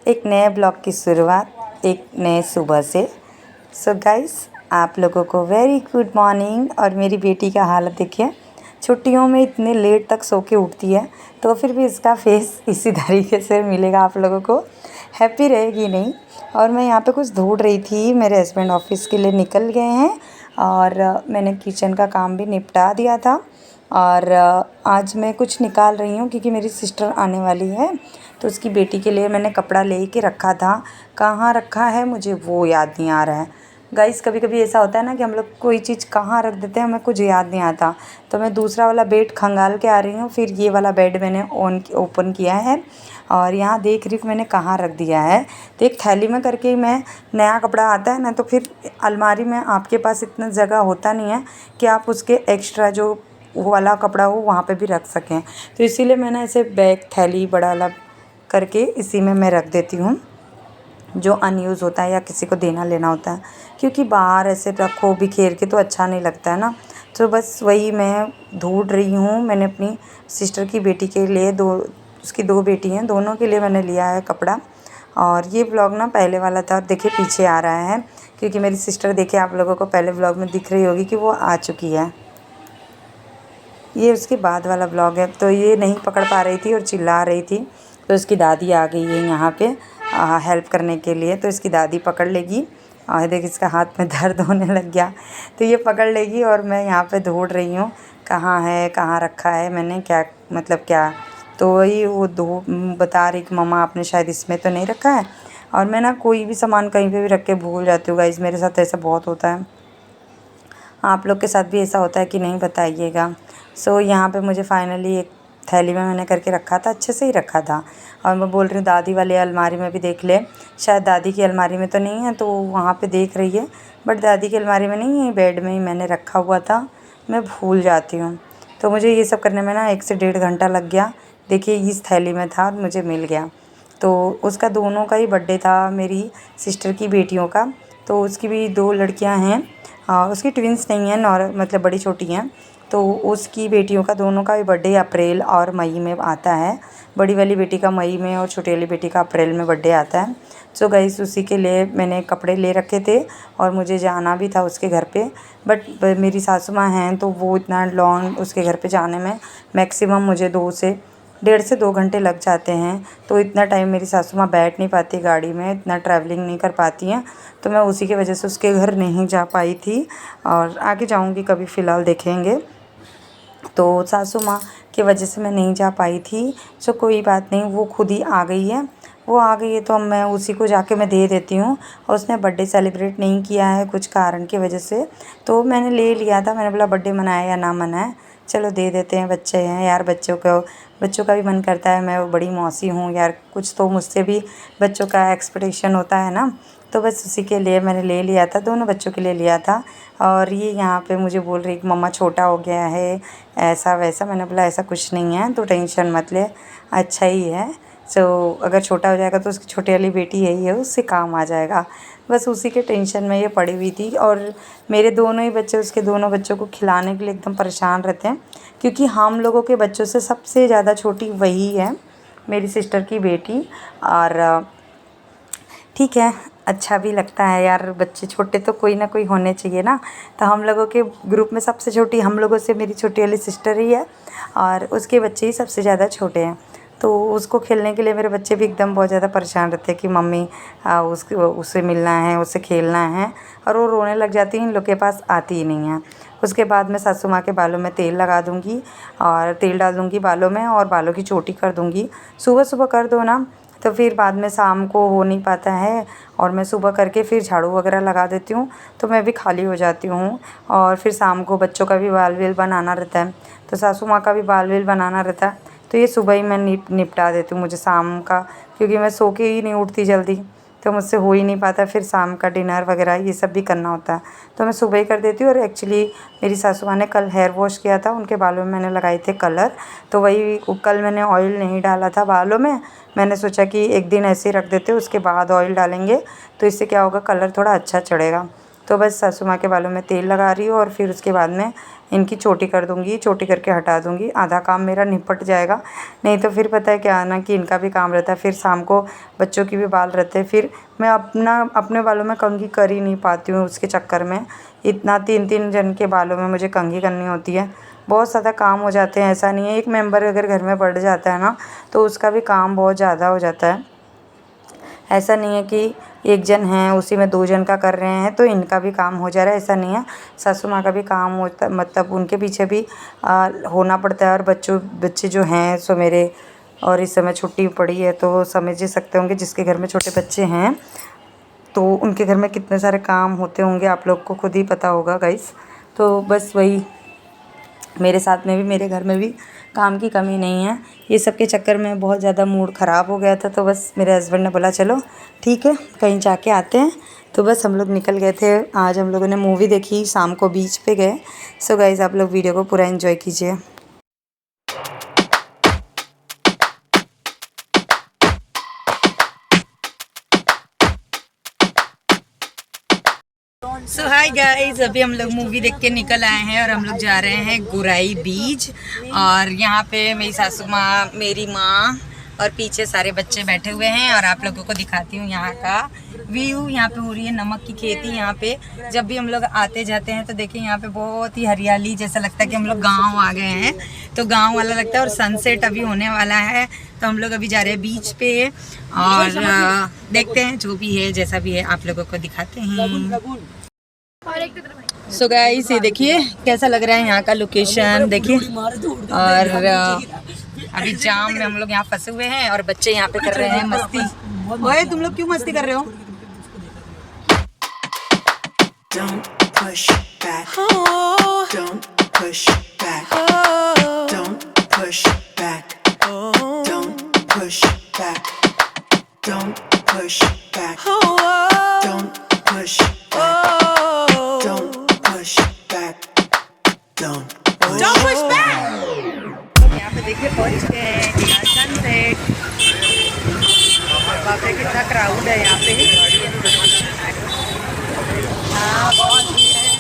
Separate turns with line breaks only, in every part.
एक नए ब्लॉग की शुरुआत एक नए सुबह से। सो गाइस, आप लोगों को वेरी गुड मॉर्निंग। और मेरी बेटी का हालत देखिए, छुट्टियों में इतने लेट तक सो के उठती है तो फिर भी इसका फेस इसी तरीके से मिलेगा आप लोगों को, हैप्पी रहेगी नहीं। और मैं यहाँ पे कुछ ढूंढ रही थी, मेरे हस्बैंड ऑफिस के लिए निकल गए हैं और मैंने किचन का काम भी निपटा दिया था। और आज मैं कुछ निकाल रही हूँ क्योंकि मेरी सिस्टर आने वाली है, तो उसकी बेटी के लिए मैंने कपड़ा ले के रखा था। कहाँ रखा है मुझे वो याद नहीं आ रहा है। गाइस, कभी कभी ऐसा होता है ना कि हम लोग कोई चीज़ कहाँ रख देते हैं, हमें कुछ याद नहीं आता। तो मैं दूसरा वाला बेड खंगाल के आ रही हूँ, फिर ये वाला बेड मैंने ओपन किया है और यहाँ देख रही हूँ मैंने कहाँ रख दिया है। तो एक थैली में करके मैं, नया कपड़ा आता है ना तो फिर अलमारी में आपके पास इतना जगह होता नहीं है कि आप उसके एक्स्ट्रा जो वो वाला कपड़ा हो वहाँ पे भी रख सकें। तो इसीलिए मैंने ऐसे बैग थैली बड़ा वाला करके इसी में मैं रख देती हूँ जो अनयूज़ होता है या किसी को देना लेना होता है, क्योंकि बाहर ऐसे रखो बिखेर के तो अच्छा नहीं लगता है ना। तो बस वही मैं ढूंढ रही हूँ। मैंने अपनी सिस्टर की बेटी के लिए उसकी 2 बेटी हैं, दोनों के लिए मैंने लिया है कपड़ा। और ये व्लॉग ना पहले वाला था, देखिए पीछे आ रहा है क्योंकि मेरी सिस्टर, देखिए आप लोगों को पहले व्लॉग में दिख रही होगी कि वो आ चुकी है। ये उसके बाद वाला ब्लॉग है। तो ये नहीं पकड़ पा रही थी और चिल्ला रही थी, तो इसकी दादी आ गई है यहाँ पे हेल्प करने के लिए। तो इसकी दादी पकड़ लेगी और देख इसका हाथ में दर्द होने लग गया, तो ये पकड़ लेगी। और मैं यहाँ पे ढूंढ रही हूँ कहाँ है, कहाँ रखा है मैंने, क्या मतलब क्या। तो वही वो बता रही कि मम्मा आपने शायद इसमें तो नहीं रखा है। और मैं ना कोई भी सामान कहीं पे भी रख के भूल जाती हूँ गाइस, मेरे साथ ऐसा बहुत होता है। आप लोग के साथ भी ऐसा होता है कि नहीं, बताइएगा। सो यहाँ पे मुझे फाइनली एक थैली में मैंने करके रखा था, अच्छे से ही रखा था। और मैं बोल रही हूँ दादी वाले अलमारी में भी देख ले, शायद दादी की अलमारी में तो नहीं है, तो वहाँ पे देख रही है। बट दादी की अलमारी में नहीं है, बेड में ही मैंने रखा हुआ था, मैं भूल जाती हूँ। तो मुझे ये सब करने में ना 1 से 1.5 घंटा लग गया। देखिए इस थैली में था, मुझे मिल गया। तो उसका दोनों का ही बर्थडे था, मेरी सिस्टर की बेटियों का। तो उसकी भी 2 लड़कियां हैं, उसकी ट्विंस नहीं हैं, मतलब बड़ी छोटी हैं। तो उसकी बेटियों का दोनों का भी बर्थडे अप्रैल और मई में आता है। बड़ी वाली बेटी का मई में और छोटी वाली बेटी का अप्रैल में बर्थडे आता है। सो गाइस, उसी के लिए मैंने कपड़े ले रखे थे और मुझे जाना भी था उसके घर पे। बट मेरी सासू माँ हैं तो वो इतना लॉन्ग उसके घर पे जाने में मैक्सिमम मुझे 1.5 से 2 घंटे लग जाते हैं। तो इतना टाइम मेरी सासू माँ बैठ नहीं पाती गाड़ी में, इतना ट्रैवलिंग नहीं कर पाती हैं। तो मैं उसी की वजह से उसके घर नहीं जा पाई थी और आगे जाऊंगी कभी, फ़िलहाल देखेंगे। तो सासू माँ की वजह से मैं नहीं जा पाई थी। सो कोई बात नहीं, वो खुद ही आ गई है। वो आ गई है तो अब मैं उसी को जाके मैं दे देती हूँ। और उसने बर्थडे सेलिब्रेट नहीं किया है कुछ कारण की वजह से, तो मैंने ले लिया था। मैंने बोला बर्थडे मनाए या ना मनाए, चलो दे देते हैं, बच्चे हैं यार। बच्चों का भी मन करता है, मैं बड़ी मौसी हूँ यार, कुछ तो मुझसे भी बच्चों का एक्सपेक्टेशन होता है ना। तो बस उसी के लिए मैंने ले लिया था, दोनों बच्चों के लिए लिया था। और ये यहाँ पे मुझे बोल रही कि मम्मा छोटा हो गया है, ऐसा वैसा। मैंने बोला ऐसा कुछ नहीं है, तो टेंशन मत ले, अच्छा ही है। सो अगर छोटा हो जाएगा तो उसकी छोटी वाली बेटी यही है, उससे काम आ जाएगा। बस उसी के टेंशन में ये पड़ी हुई थी। और मेरे दोनों ही बच्चे उसके दोनों बच्चों को खिलाने के लिए एकदम परेशान रहते हैं, क्योंकि हम लोगों के बच्चों से सबसे ज़्यादा छोटी वही है, मेरी सिस्टर की बेटी। और ठीक है, अच्छा भी लगता है यार, बच्चे छोटे तो कोई ना कोई होने चाहिए ना। तो हम लोगों के ग्रुप में सबसे छोटी हम लोगों से मेरी छोटी वाली सिस्टर ही है और उसके बच्चे ही सबसे ज़्यादा छोटे हैं। तो उसको खेलने के लिए मेरे बच्चे भी एकदम बहुत ज़्यादा परेशान रहते हैं कि मम्मी उससे मिलना है, उससे खेलना है। और वो रोने लग जाती है, इन लोग के पास आती ही नहीं है। उसके बाद मैं सासू माँ के बालों में तेल लगा दूँगी और तेल डाल दूँगी बालों में और बालों की चोटी कर दूँगी। सुबह सुबह कर दो ना, तो फिर बाद में शाम को हो नहीं पाता है। और मैं सुबह करके फिर झाड़ू वगैरह लगा देती हूँ, तो मैं भी खाली हो जाती हूँ। और फिर शाम को बच्चों का भी बाल वाल बनाना रहता है, तो सासू माँ का भी बाल वाल बनाना रहता है। तो ये सुबह ही मैं निपटा देती हूँ, मुझे शाम का, क्योंकि मैं सो के ही नहीं उठती जल्दी, तो मुझसे हो ही नहीं पाता। फिर शाम का डिनर वगैरह ये सब भी करना होता है, तो मैं सुबह ही कर देती हूँ। और एक्चुअली मेरी सासू माँ ने कल हेयर वॉश किया था, उनके बालों में मैंने लगाए थे कलर, तो वही कल मैंने ऑयल नहीं डाला था बालों में। मैंने सोचा कि एक दिन ऐसे ही रख देते, उसके बाद ऑयल डालेंगे, तो इससे क्या होगा, कलर थोड़ा अच्छा चढ़ेगा। तो बस सासू माँ के बालों में तेल लगा रही हूँ और फिर उसके बाद में इनकी चोटी कर दूँगी, चोटी करके हटा दूँगी। आधा काम मेरा निपट जाएगा। नहीं तो फिर पता है क्या ना कि इनका भी काम रहता है, फिर शाम को बच्चों की भी बाल रहते हैं, फिर मैं अपने बालों में कंघी कर ही नहीं पाती हूँ। उसके चक्कर में इतना 3-3 जन के बालों में मुझे कंघी करनी होती है। बहुत ज़्यादा काम हो जाते हैं। ऐसा नहीं है, एक मेंबर अगर घर में बढ़ जाता है ना तो उसका भी काम बहुत ज़्यादा हो जाता है। ऐसा नहीं है कि एक जन है उसी में 2 जन का कर रहे हैं तो इनका भी काम हो जा रहा है, ऐसा नहीं है। सासू माँ का भी काम होता, मतलब उनके पीछे भी होना पड़ता है। और बच्चे जो हैं सो मेरे, और इस समय छुट्टी पड़ी है तो समझ ही सकते होंगे जिसके घर में छोटे बच्चे हैं तो उनके घर में कितने सारे काम होते होंगे, आप लोग को खुद ही पता होगा गाइस। तो बस वही, मेरे साथ में भी, मेरे घर में भी काम की कमी नहीं है। ये सब के चक्कर में बहुत ज़्यादा मूड ख़राब हो गया था तो बस मेरे हस्बैंड ने बोला चलो ठीक है कहीं जाके आते हैं। तो बस हम लोग निकल गए थे। आज हम लोगों ने मूवी देखी, शाम को बीच पे गए। सो गाइस आप लोग वीडियो को पूरा एंजॉय कीजिए। सो हाय गाइस, अभी हम लोग मूवी देख के निकल आए हैं और हम लोग जा रहे हैं गुराई बीच। और यहाँ पे मेरी सासू माँ, मेरी माँ और पीछे सारे बच्चे बैठे हुए हैं। और आप लोगों को दिखाती हूँ यहाँ का व्यू। यहाँ पे हो रही है नमक की खेती। यहाँ पे जब भी हम लोग आते जाते हैं तो देखिए यहाँ पे बहुत ही हरियाली, जैसा लगता है कि हम लोग गाँव आ गए हैं, तो गाँव वाला लगता है। और सनसेट अभी होने वाला है तो हम लोग अभी जा रहे हैं बीच पे और देखते हैं जो भी है जैसा भी है आप लोगों को दिखाते हैं। सो गाइस ये देखिए कैसा लग रहा है यहाँ का लोकेशन, देखिए। और अभी जाम में हम लोग यहाँ फंसे हुए हैं और बच्चे यहाँ पे कर रहे हैं मस्ती। ओए तुम लोग क्यों मस्ती कर रहे हो? Don't push back. Don't push back. Don't push back. Don't push back. Don't push back. Don't push back. Don't push back. Don't push back. यहाँ पे देखिए पहुँच गए हैं सनसेट। बाप रे कितना क्राउड है यहाँ पे। हाँ बहुत भीड़ है।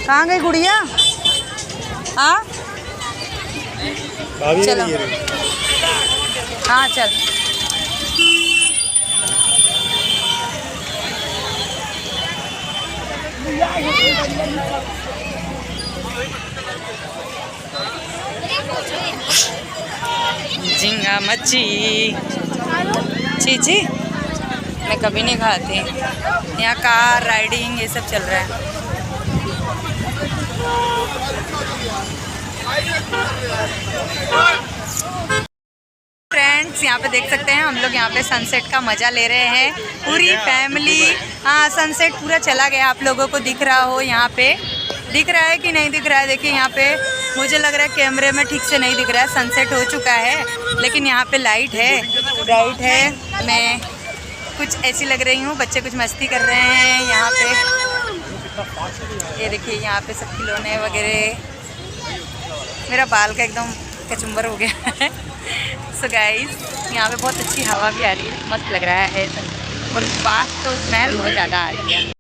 कहाँ गई गुड़िया? हाँ चलो, हाँ चल। झींगा मच्छी, छी मैं कभी नहीं खाती। यहाँ कार राइडिंग ये सब चल रहा है। फ्रेंड्स यहाँ पे देख सकते हैं हम लोग यहाँ पे सनसेट का मज़ा ले रहे हैं पूरी फैमिली। हाँ सनसेट पूरा चला गया, आप लोगों को दिख रहा हो यहाँ पे, दिख रहा है कि नहीं दिख रहा है? देखिए यहाँ पे मुझे लग रहा है कैमरे में ठीक से नहीं दिख रहा है, सनसेट हो चुका है लेकिन यहाँ पे लाइट है, ब्राइट है। मैं कुछ ऐसी लग रही हूँ, बच्चे कुछ मस्ती कर रहे हैं यहाँ पे। ये देखिए यहाँ पे सब खिलौने वगैरह। मेरा बाल का एकदम कचुम्बर हो गया है। सो गाइस यहाँ पे बहुत अच्छी हवा भी आ रही है, मस्त लग रहा है। और बात तो स्मेल बहुत ज़्यादा आ रही है।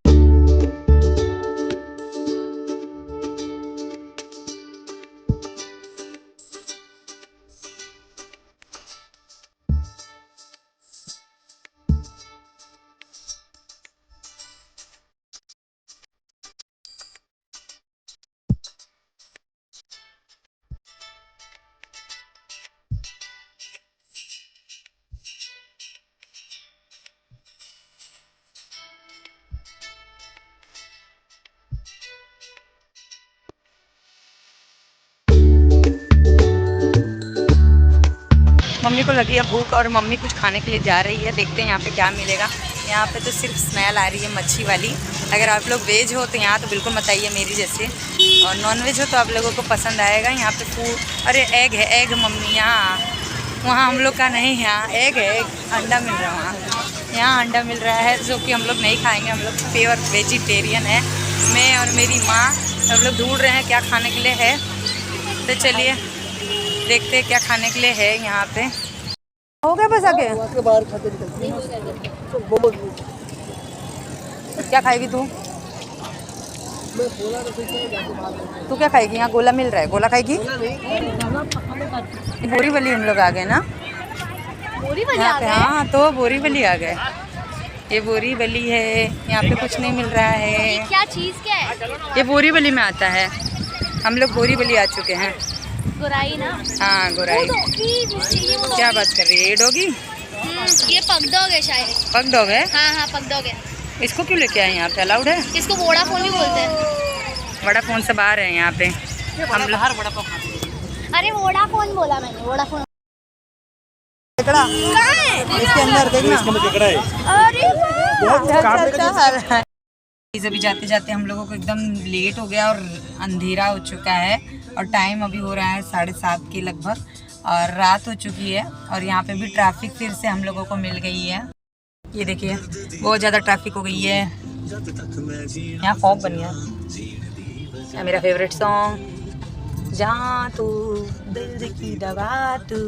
मम्मी को लगी है भूख और मम्मी कुछ खाने के लिए जा रही है। देखते हैं यहाँ पे क्या मिलेगा। यहाँ पे तो सिर्फ स्मेल आ रही है मच्छी वाली। अगर आप लोग वेज हो तो यहाँ तो बिल्कुल मत आइए मेरी जैसे, और नॉन वेज हो तो आप लोगों को पसंद आएगा। यहाँ पे फूड, अरे एग है, एग मम्मी यहाँ, वहाँ हम लोग का नहीं, यहाँ एग है, अंडा मिल रहा है वहाँ। यहाँ अंडा मिल रहा है जो कि हम लोग नहीं खाएँगे, हम लोग प्योर वेजिटेरियन है। मैं और मेरी माँ हम लोग ढूंढ रहे हैं क्या खाने के लिए है, तो चलिए देखते हैं क्या खाने के लिए है यहाँ पे। हो गया बस आके क्या खाएगी तू? तू क्या खाएगी? यहाँ गोला मिल रहा है, गोला खाएगी? बोरीवली हम लोग आ गए ना, यहाँ पे। हाँ तो बोरीवली आ गए, ये बोरीवली है। यहाँ पे कुछ नहीं मिल रहा है।
क्या चीज़ क्या है?
ये बोरीवली में आता है। हम लोग बोरीवली आ चुके हैं।
गोराई ना?
हाँ गोराई। क्या बात कर रही है ये डॉगी?
ये पग डॉग है शायद।
पग डॉग है?
हाँ हाँ पग डॉग है।
इसको क्यों लेके आए यहाँ पे? अलाउड है?
इसको वोडाफोन भी बोलते हैं।
वोडाफोन से बाहर है यहाँ पे हम लोग।
अरे वोडाफोन बोला मैंने, वोडाफोन।
इसके अंदर देखना।
अरे
अभी जाते जाते हम लोगों को एकदम लेट हो गया और अंधेरा हो चुका है और टाइम अभी हो रहा है 7:30 के लगभग और रात हो चुकी है। और यहाँ पे भी ट्रैफिक फिर से हम लोगों को मिल गई है। ये देखिए बहुत ज़्यादा ट्रैफिक हो गई है यहाँ। फॉग बन गया। मेरा फेवरेट सॉन्ग, जहाँ तू दिल की दवा तू।